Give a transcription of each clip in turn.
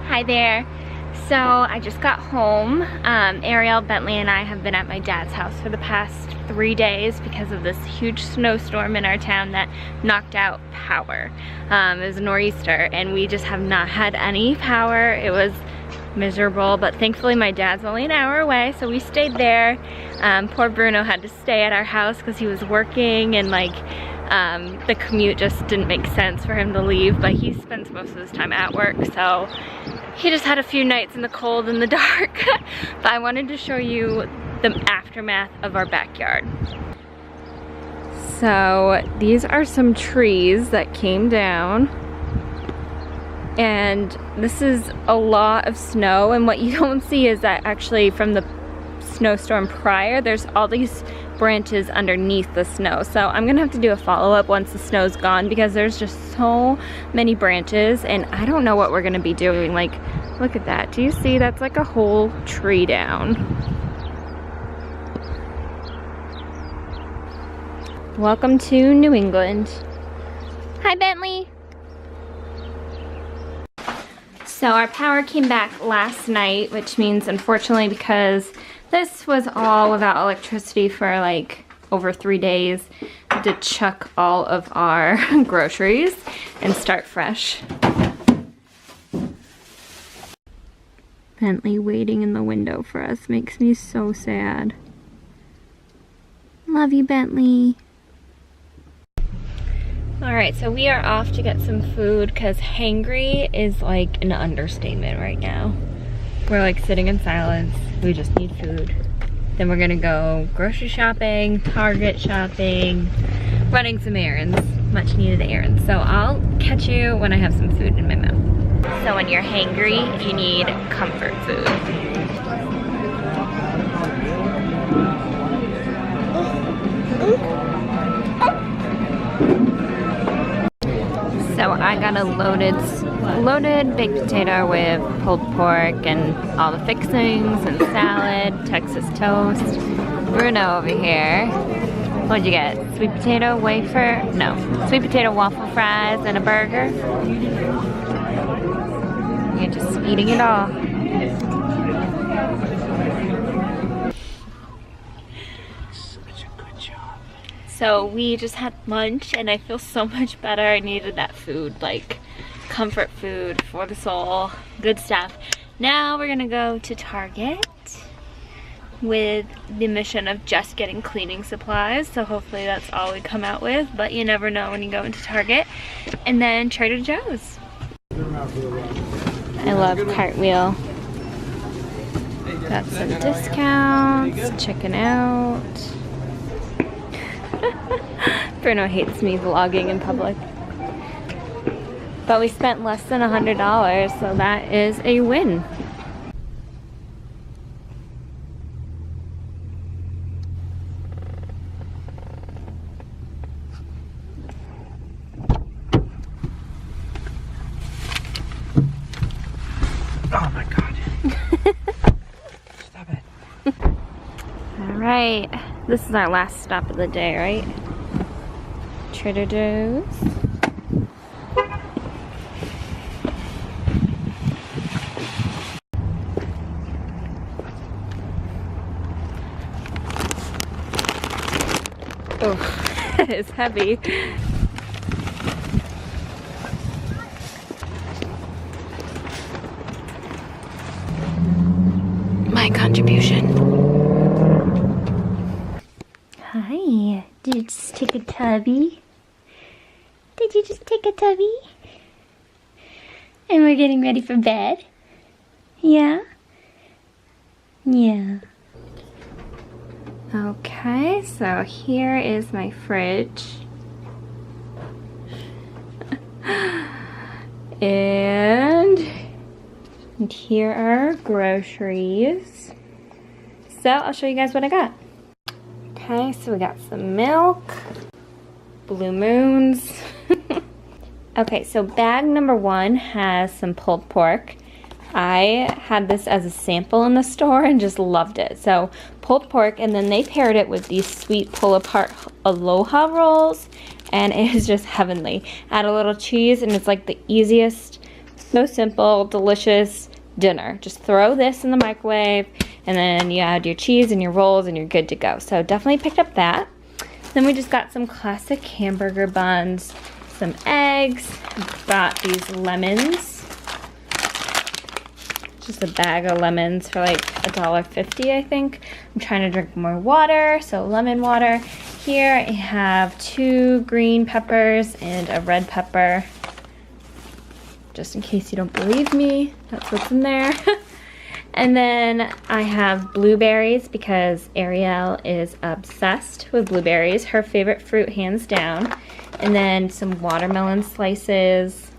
Hi there. So I just got home. Arielle, Bentley, and I have been at my dad's house for the past 3 days because of this huge snowstorm in our town that knocked out power. It was a nor'easter and we just have not had any power. It was miserable, but thankfully my dad's only an hour away, so we stayed there. Poor Bruno had to stay at our house because he was working, and like the commute just didn't make sense for him to leave, but he spends most of his time at work, so he just had a few nights in the cold and the dark. But I wanted to show you the aftermath of our backyard. So these are some trees that came down, and this is a lot of snow, and what you don't see is that actually from the snowstorm prior, there's all these branches underneath the snow. So I'm gonna have to do a follow-up once the snow's gone because there's just so many branches and I don't know what we're gonna be doing. Like, look at that. Do you see? That's like a whole tree down. Welcome to New England. Hi, Bentley. So our power came back last night, which means unfortunately, because this was all without electricity for like over 3 days, we had to chuck all of our groceries and start fresh. Bentley waiting in the window for us makes me so sad. Love you, Bentley. Alright, so we are off to get some food because hangry is like an understatement right now. We're like sitting in silence. We just need food. Then we're gonna go grocery shopping, Target shopping, running some errands, much needed errands. So I'll catch you when I have some food in my mouth. So when you're hangry, you need comfort food. So I got a loaded baked potato with pulled pork and all the fixings and salad, Texas toast. Bruno over here. What'd you get? Sweet potato wafer? No. Sweet potato waffle fries and a burger. You're just eating it all. So we just had lunch and I feel so much better. I needed that food, like comfort food for the soul, good stuff. Now we're gonna go to Target with the mission of just getting cleaning supplies. So hopefully that's all we come out with, but you never know when you go into Target. And then Trader Joe's. I love Cartwheel. Got some discounts, checking out. Bruno hates me vlogging in public. But we spent less than $100, so that is a win. Oh my God. Stop it. Alright, this is our last stop of the day, right? Trader Joe's. Oh, it's heavy. My contribution. Hi, did you just take a tubby? Did you just take a tubby? And we're getting ready for bed? Yeah? Yeah. Okay, so here is my fridge. and here are groceries. So I'll show you guys what I got. Okay, so we got some milk, Blue Moons. Okay, so bag number 1 has some pulled pork. I had this as a sample in the store and just loved it. So pulled pork, and then they paired it with these sweet pull-apart aloha rolls, and it is just heavenly. Add a little cheese, and it's like the easiest So simple, delicious dinner. Just throw this in the microwave and then you add your cheese and your rolls and you're good to go. So definitely picked up that. Then we just got some classic hamburger buns, some eggs, got these lemons. Just a bag of lemons for like $1.50, I think. I'm trying to drink more water, so lemon water. Here I have 2 green peppers and a red pepper. Just in case you don't believe me, that's what's in there. And then I have blueberries because Arielle is obsessed with blueberries. Her favorite fruit, hands down. And then some watermelon slices,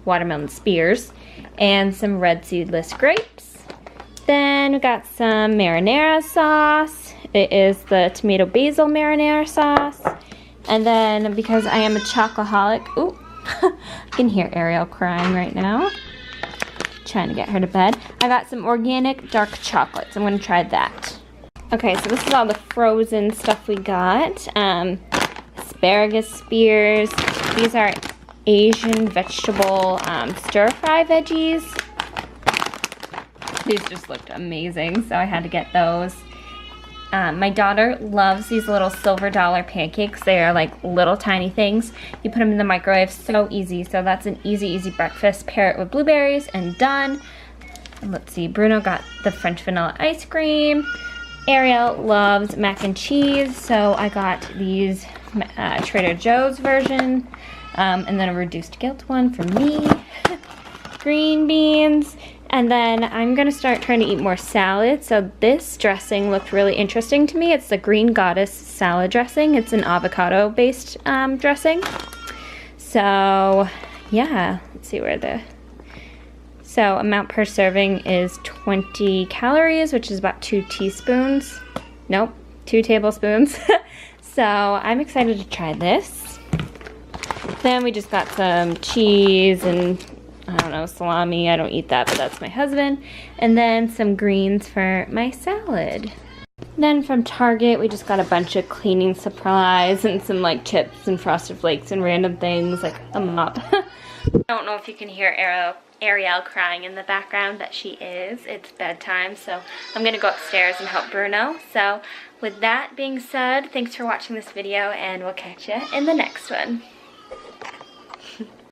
watermelon spears, and some red seedless grapes. Then we got some marinara sauce. It is the tomato basil marinara sauce. And then because I am a chocoholic, ooh, I can hear Arielle crying right now. Trying to get her to bed. I got some organic dark chocolates. I'm gonna try that. Okay, so this is all the frozen stuff we got. Asparagus spears. These are Asian vegetable stir-fry veggies. These just looked amazing, so I had to get those. My daughter loves these little silver dollar pancakes. They are like little tiny things. You put them in the microwave, so easy. So that's an easy breakfast. Pair it with blueberries and done. And let's see, Bruno got the French vanilla ice cream. Arielle loves mac and cheese, so I got these Trader Joe's version. And then a reduced guilt one for me. Green beans. And then I'm gonna start trying to eat more salad. So this dressing looked really interesting to me. It's the Green Goddess salad dressing. It's an avocado-based dressing. So yeah, let's see where so amount per serving is 20 calories, which is about 2 teaspoons. Nope, 2 tablespoons. So I'm excited to try this. Then we just got some cheese and I don't know, salami. I don't eat that, but that's my husband. And then some greens for my salad. Then from Target, we just got a bunch of cleaning supplies and some like chips and Frosted Flakes and random things like a mop. I don't know if you can hear Arielle crying in the background, but she is. It's bedtime, so I'm gonna go upstairs and help Bruno. So with that being said, thanks for watching this video and we'll catch you in the next one.